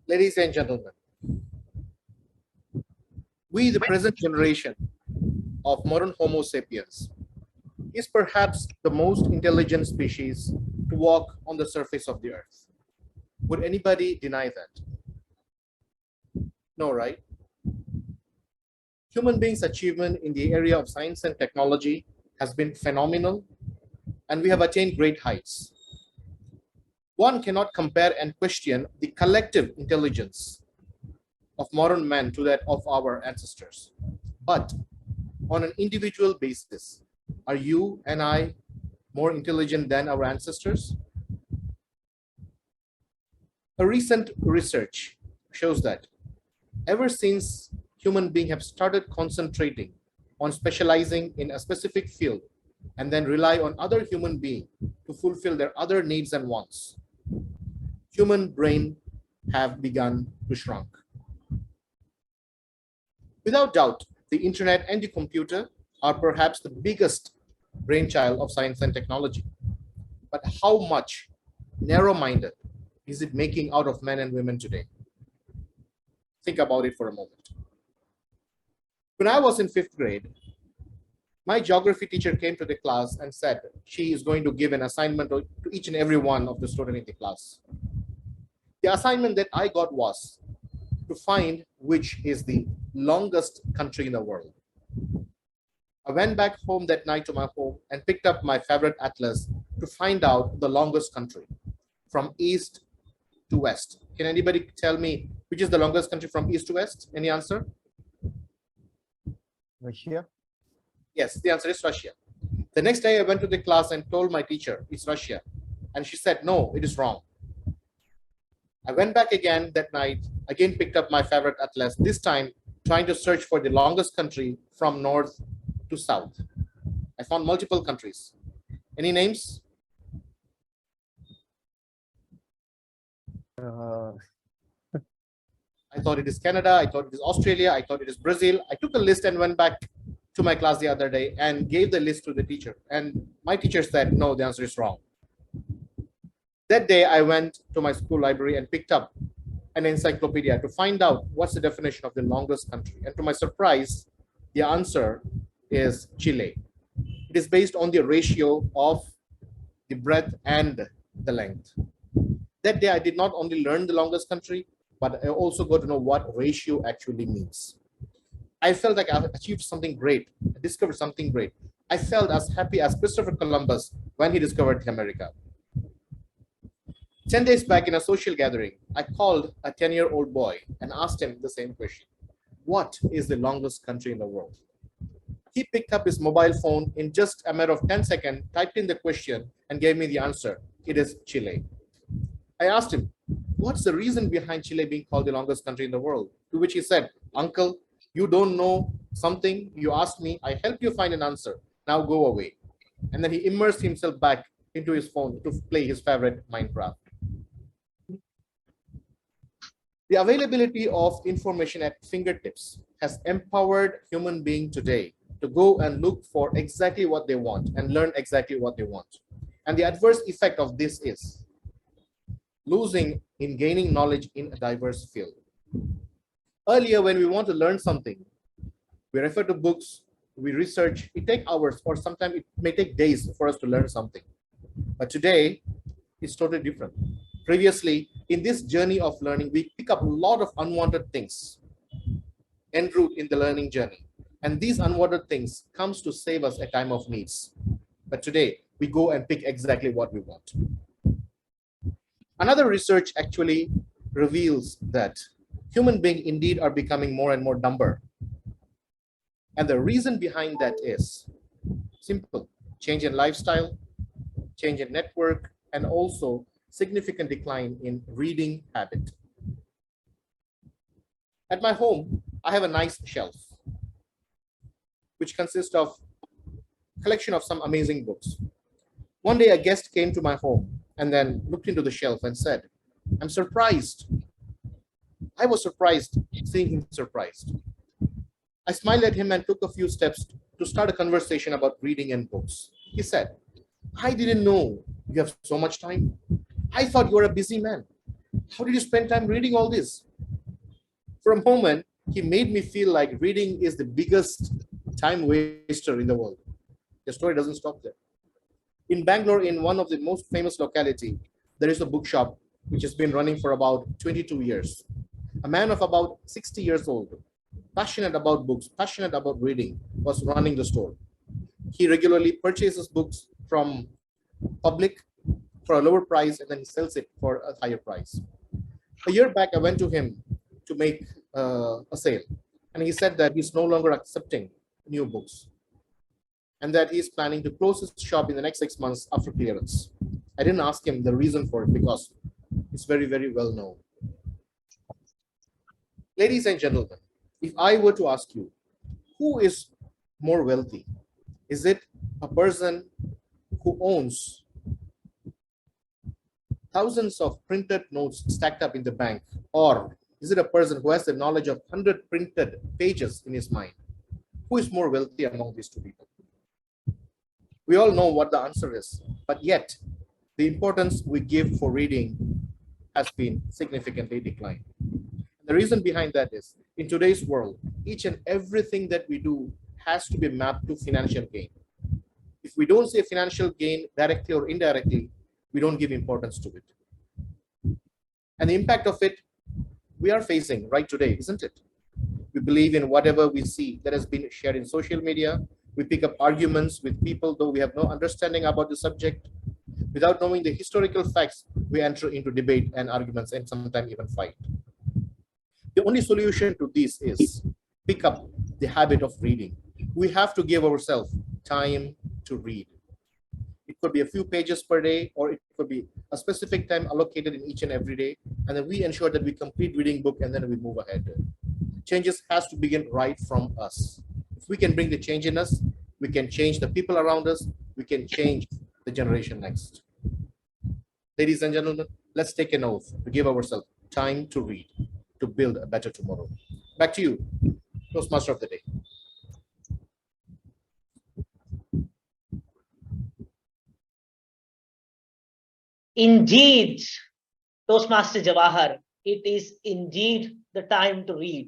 Ladies and gentlemen, we, the present generation of modern Homo sapiens, is perhaps the most intelligent species to walk on the surface of the earth. Would anybody deny that? No, right? Human beings' achievement in the area of science and technology has been phenomenal, and we have attained great heights. One cannot compare and question the collective intelligence of modern man to that of our ancestors. But on an individual basis, are you and I more intelligent than our ancestors? A recent research shows that ever since human beings have started concentrating on specializing in a specific field and then rely on other human beings to fulfill their other needs and wants, human brain have begun to shrink. Without doubt, the internet and the computer are perhaps the biggest brainchild of science and technology. But how much narrow-minded is it making out of men and women today? Think about it for a moment. When I was in 5th grade, my geography teacher came to the class and said she is going to give an assignment to each and every one of the students in the class. The assignment that I got was to find which is the longest country in the world. I went back home that night to my home and picked up my favorite atlas to find out the longest country from east to west. Can anybody tell me which is the longest country from east to west? Any answer? Russia. Yes, the answer is Russia. The next day I went to the class and told my teacher it's Russia. And she said, no, it is wrong. I went back again that night, again picked up my favorite atlas, this time trying to search for the longest country from north to south. I found multiple countries. Any names? I thought it is Canada, I thought it is Australia, I thought it is Brazil. I took a list and went back to my class the other day and gave the list to the teacher. And my teacher said, no, the answer is wrong. That day, I went to my school library and picked up an encyclopedia to find out what's the definition of the longest country. And to my surprise, the answer is Chile. It is based on the ratio of the breadth and the length. That day, I did not only learn the longest country, but I also got to know what ratio actually means. I felt like I achieved something great, I discovered something great. I felt as happy as Christopher Columbus when he discovered America. 10 days back in a social gathering, I called a 10-year-old boy and asked him the same question. What is the longest country in the world? He picked up his mobile phone in just a matter of 10 seconds, typed in the question and gave me the answer. It is Chile. I asked him, what's the reason behind Chile being called the longest country in the world? To which he said, uncle, you don't know something, you asked me, I helped you find an answer, now go away. And then he immersed himself back into his phone to play his favorite Minecraft. The availability of information at fingertips has empowered human beings today to go and look for exactly what they want and learn exactly what they want. And the adverse effect of this is losing in gaining knowledge in a diverse field. Earlier, when we want to learn something, we refer to books, we research, it takes hours or sometimes it may take days for us to learn something. But today, it's totally different. Previously, in this journey of learning, we pick up a lot of unwanted things en route in the learning journey. And these unwanted things comes to save us at time of needs. But today, we go and pick exactly what we want. Another research actually reveals that human beings indeed are becoming more and more dumber. And the reason behind that is simple: change in lifestyle, change in network, and also significant decline in reading habit. At my home, I have a nice shelf, which consists of a collection of some amazing books. One day a guest came to my home and then looked into the shelf and said, I'm surprised. I was surprised seeing him surprised. I smiled at him and took a few steps to start a conversation about reading and books. He said, I didn't know you have so much time. I thought you were a busy man. How did you spend time reading all this? For a moment, he made me feel like reading is the biggest time waster in the world. The story doesn't stop there. In Bangalore, in one of the most famous locality, there is a bookshop which has been running for about 22 years. A man of about 60 years old, passionate about books, passionate about reading, was running the store. He regularly purchases books from public for a lower price and then he sells it for a higher price. A year back, I went to him to make a sale, and he said that he's no longer accepting new books and that he's planning to close his shop in the next 6 months after clearance. I didn't ask him the reason for it because it's very, very well known. Ladies and gentlemen, if I were to ask you, who is more wealthy? Is it a person who owns thousands of printed notes stacked up in the bank? Or is it a person who has the knowledge of 100 printed pages in his mind? Who is more wealthy among these two people? We all know what the answer is, but yet the importance we give for reading has been significantly declined. The reason behind that is in today's world, each and everything that we do has to be mapped to financial gain. If we don't see a financial gain directly or indirectly, we don't give importance to it. And the impact of it we are facing right today, isn't it? We believe in whatever we see that has been shared in social media. We pick up arguments with people, though we have no understanding about the subject. Without knowing the historical facts, we enter into debate and arguments and sometimes even fight. The only solution to this is pick up the habit of reading. We have to give ourselves time to read. It could be a few pages per day, or it could be a specific time allocated in each and every day. And then we ensure that we complete reading book and then we move ahead. Changes has to begin right from us. If we can bring the change in us, we can change the people around us, we can change the generation next. Ladies and gentlemen, let's take an oath to give ourselves time to read, to build a better tomorrow. Back to you, Toastmaster of the day. Indeed, Toastmaster Jawahar, it is indeed the time to read.